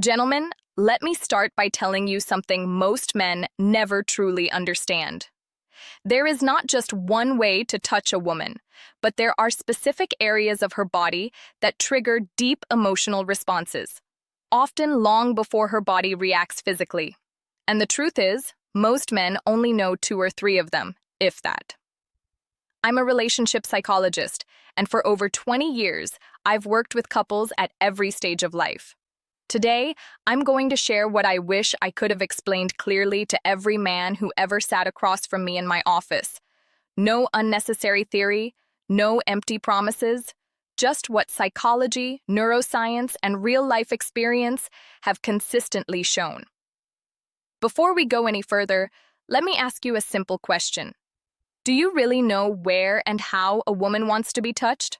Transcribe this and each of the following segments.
Gentlemen, let me start by telling you something most men never truly understand. There is not just one way to touch a woman, but there are specific areas of her body that trigger deep emotional responses, often long before her body reacts physically. And the truth is, most men only know two or three of them, if that. I'm a relationship psychologist, and for over 20 years, I've worked with couples at every stage of life. Today, I'm going to share what I wish I could have explained clearly to every man who ever sat across from me in my office. No unnecessary theory, no empty promises, just what psychology, neuroscience, and real-life experience have consistently shown. Before we go any further, let me ask you a simple question. Do you really know where and how a woman wants to be touched?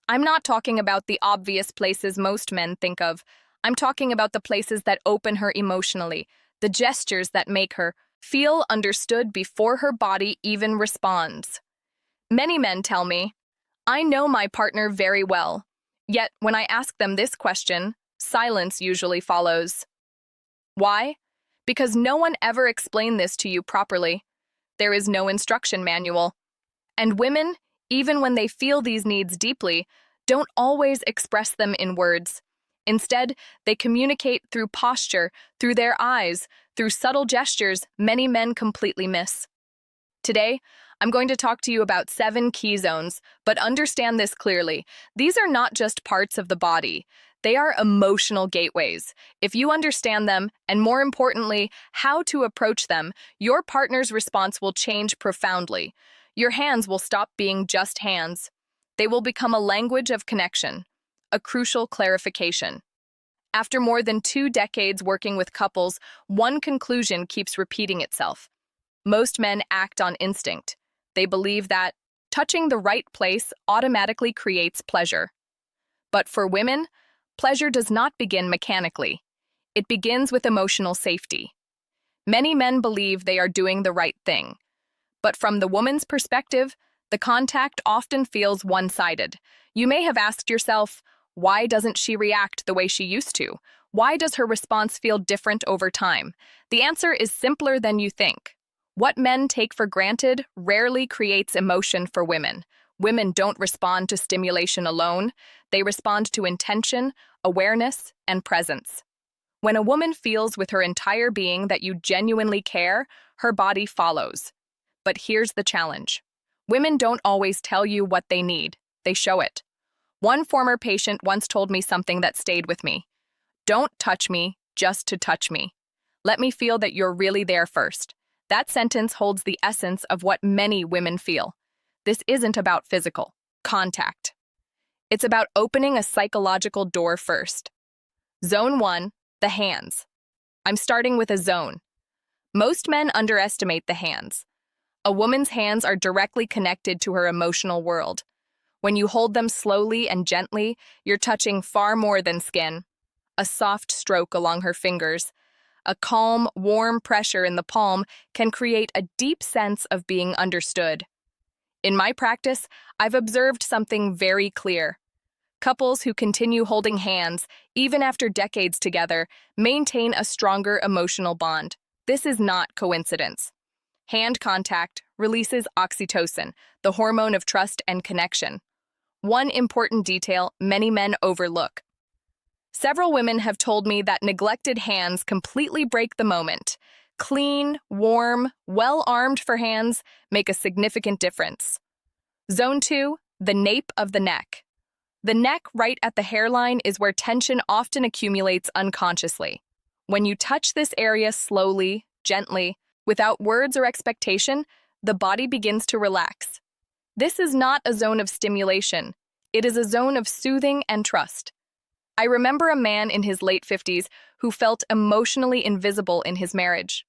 I'm not talking about the obvious places most men think of. I'm talking about the places that open her emotionally, the gestures that make her feel understood before her body even responds. Many men tell me, I know my partner very well. Yet, when I ask them this question, silence usually follows. Why? Because no one ever explained this to you properly. There is no instruction manual. And women, even when they feel these needs deeply, don't always express them in words. Instead, they communicate through posture, through their eyes, through subtle gestures many men completely miss. Today, I'm going to talk to you about 7 key zones, but understand this clearly. These are not just parts of the body. They are emotional gateways. If you understand them, and more importantly, how to approach them, your partner's response will change profoundly. Your hands will stop being just hands. They will become a language of connection, a crucial clarification. After more than 2 decades working with couples, one conclusion keeps repeating itself. Most men act on instinct. They believe that touching the right place automatically creates pleasure. But for women, pleasure does not begin mechanically. It begins with emotional safety. Many men believe they are doing the right thing. But from the woman's perspective, the contact often feels one-sided. You may have asked yourself, why doesn't she react the way she used to? Why does her response feel different over time? The answer is simpler than you think. What men take for granted rarely creates emotion for women. Women don't respond to stimulation alone. They respond to intention, awareness, and presence. When a woman feels with her entire being that you genuinely care, her body follows. But here's the challenge. Women don't always tell you what they need. They show it. One former patient once told me something that stayed with me. Don't touch me just to touch me. Let me feel that you're really there first. That sentence holds the essence of what many women feel. This isn't about physical contact. It's about opening a psychological door first. Zone 1, the hands. I'm starting with a zone. Most men underestimate the hands. A woman's hands are directly connected to her emotional world. When you hold them slowly and gently, you're touching far more than skin. A soft stroke along her fingers, a calm, warm pressure in the palm can create a deep sense of being understood. In my practice, I've observed something very clear. Couples who continue holding hands, even after decades together, maintain a stronger emotional bond. This is not coincidence. Hand contact releases oxytocin, the hormone of trust and connection. One important detail many men overlook. Several women have told me that neglected hands completely break the moment. Clean, warm, well-armed for hands make a significant difference. Zone 2, the nape of the neck. The neck right at the hairline is where tension often accumulates unconsciously. When you touch this area slowly, gently, without words or expectation, the body begins to relax. This is not a zone of stimulation. It is a zone of soothing and trust. I remember a man in his late 50s who felt emotionally invisible in his marriage.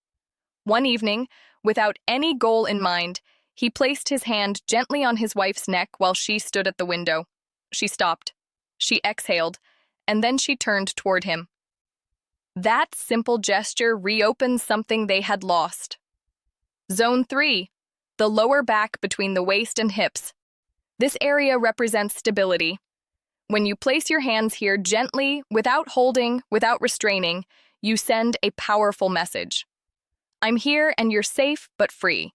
One evening, without any goal in mind, he placed his hand gently on his wife's neck while she stood at the window. She stopped. She exhaled, and then she turned toward him. That simple gesture reopened something they had lost. Zone 3, the lower back between the waist and hips. This area represents stability. When you place your hands here gently, without holding, without restraining, you send a powerful message. I'm here and you're safe but free.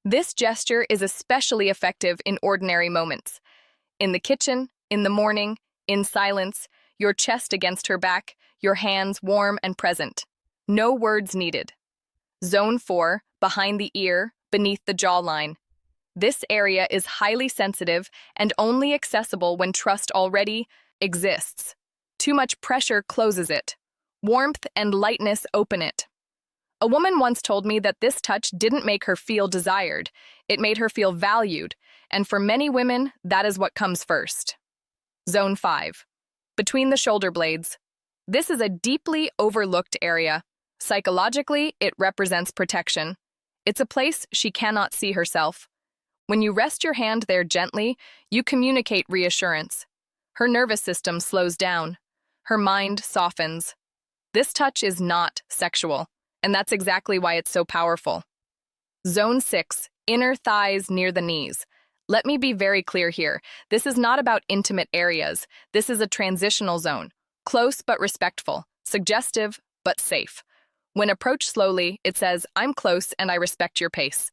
This gesture is especially effective in ordinary moments. In the kitchen, in the morning, in silence, your chest against her back, your hands warm and present. No words needed. Zone 4, behind the ear, beneath the jawline. This area is highly sensitive and only accessible when trust already exists. Too much pressure closes it. Warmth and lightness open it. A woman once told me that this touch didn't make her feel desired, it made her feel valued, and for many women, that is what comes first. Zone 5. Between the shoulder blades. This is a deeply overlooked area. Psychologically, it represents protection. It's a place she cannot see herself. When you rest your hand there gently, you communicate reassurance. Her nervous system slows down. Her mind softens. This touch is not sexual, and that's exactly why it's so powerful. Zone 6, inner thighs near the knees. Let me be very clear here. This is not about intimate areas. This is a transitional zone. Close but respectful. Suggestive but safe. When approached slowly, it says, I'm close and I respect your pace.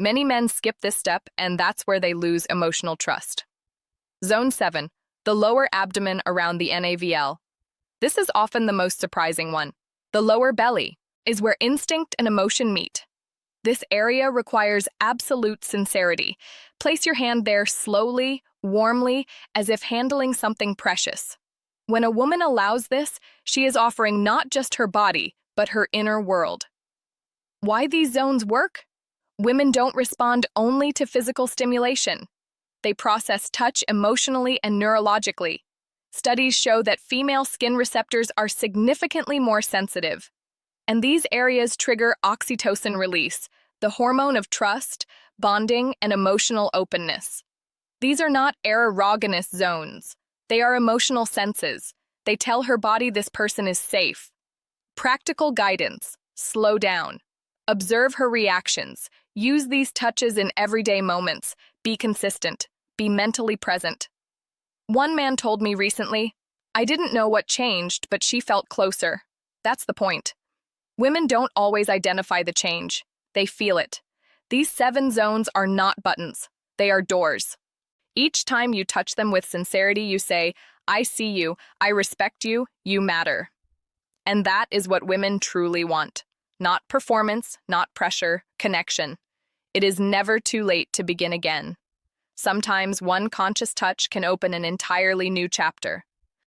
Many men skip this step, and that's where they lose emotional trust. Zone 7, the lower abdomen around the navel. This is often the most surprising one. The lower belly is where instinct and emotion meet. This area requires absolute sincerity. Place your hand there slowly, warmly, as if handling something precious. When a woman allows this, she is offering not just her body, but her inner world. Why these zones work? Women don't respond only to physical stimulation. They process touch emotionally and neurologically. Studies show that female skin receptors are significantly more sensitive. And these areas trigger oxytocin release, the hormone of trust, bonding, and emotional openness. These are not erogenous zones. They are emotional senses. They tell her body this person is safe. Practical guidance. Slow down. Observe her reactions. Use these touches in everyday moments. Be consistent. Be mentally present. One man told me recently, I didn't know what changed, but she felt closer. That's the point. Women don't always identify the change. They feel it. These 7 zones are not buttons. They are doors. Each time you touch them with sincerity, you say, I see you, I respect you, you matter. And that is what women truly want. Not performance, not pressure, connection. It is never too late to begin again. Sometimes one conscious touch can open an entirely new chapter.